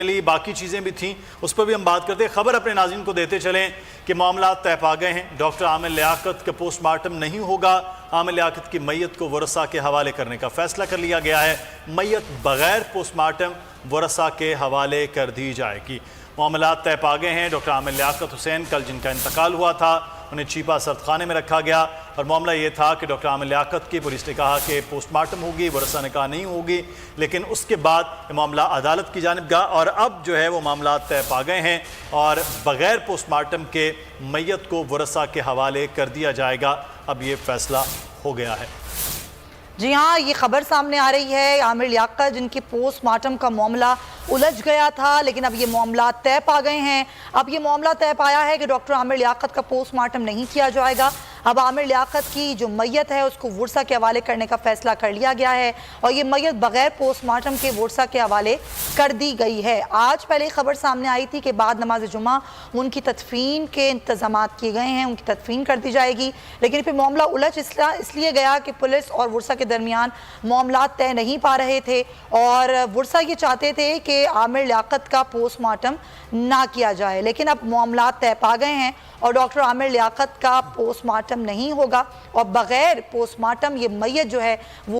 बाकी चीज़ें भी थीं, उस पर भी हम बात करते हैं। खबर अपने नाज़रीन को देते चलें कि मामला तय पा गए हैं। डॉक्टर आमिर लियाकत का पोस्टमार्टम नहीं होगा। आमिर लियाकत की मैयत को वरसा के हवाले करने का फैसला कर लिया गया है। मैयत बगैर पोस्टमार्टम वरसा के हवाले कर दी जाएगी। मामला तय पा गए हैं। डॉक्टर आमिर लियाकत हुसैन कल जिनका इंतकाल हुआ था, उन्हें चीपा सर्दखाने में रखा गया और मामला ये था कि डॉक्टर आमिर लियाकत की पुलिस ने कहा कि पोस्टमार्टम होगी, वरसा ने कहा नहीं होगी, लेकिन उसके बाद मामला अदालत की जानिब गया और अब जो है वो मामला तय पा गए हैं और बग़ैर पोस्टमार्टम के मैयत को वरसा के हवाले कर दिया जाएगा। अब ये फैसला हो गया है। जी हाँ, ये खबर सामने आ रही है आमिर लियाकत जिनकी पोस्टमार्टम का मामला उलझ गया था, लेकिन अब ये मामला तय पा गए हैं। अब ये मामला तय पाया है कि डॉक्टर आमिर लियाकत का पोस्टमार्टम नहीं किया जाएगा। अब आमिर लियाकत की जो मैयत है उसको वरसा के हवाले करने का फैसला कर लिया गया है और ये मैयत बगैर पोस्टमार्टम के वरसा के हवाले कर दी गई है। आज पहले खबर सामने आई थी कि बाद नमाज जुमा उनकी तदफीन के इंतजाम किए गए हैं, उनकी तदफीन कर दी जाएगी, लेकिन फिर मामला उलझ इसलिए गया कि पुलिस और वरसा के दरमियान मामला तय नहीं पा रहे थे और वरसा ये चाहते थे कि आमिर लियाकत का पोस्टमार्टम ना किया जाए, लेकिन अब मामला तय पा गए हैं और डॉक्टर आमिर लियाकत का पोस्टमार्टम नहीं होगा और बगैर पोस्टमार्टम ये मैयत जो है वो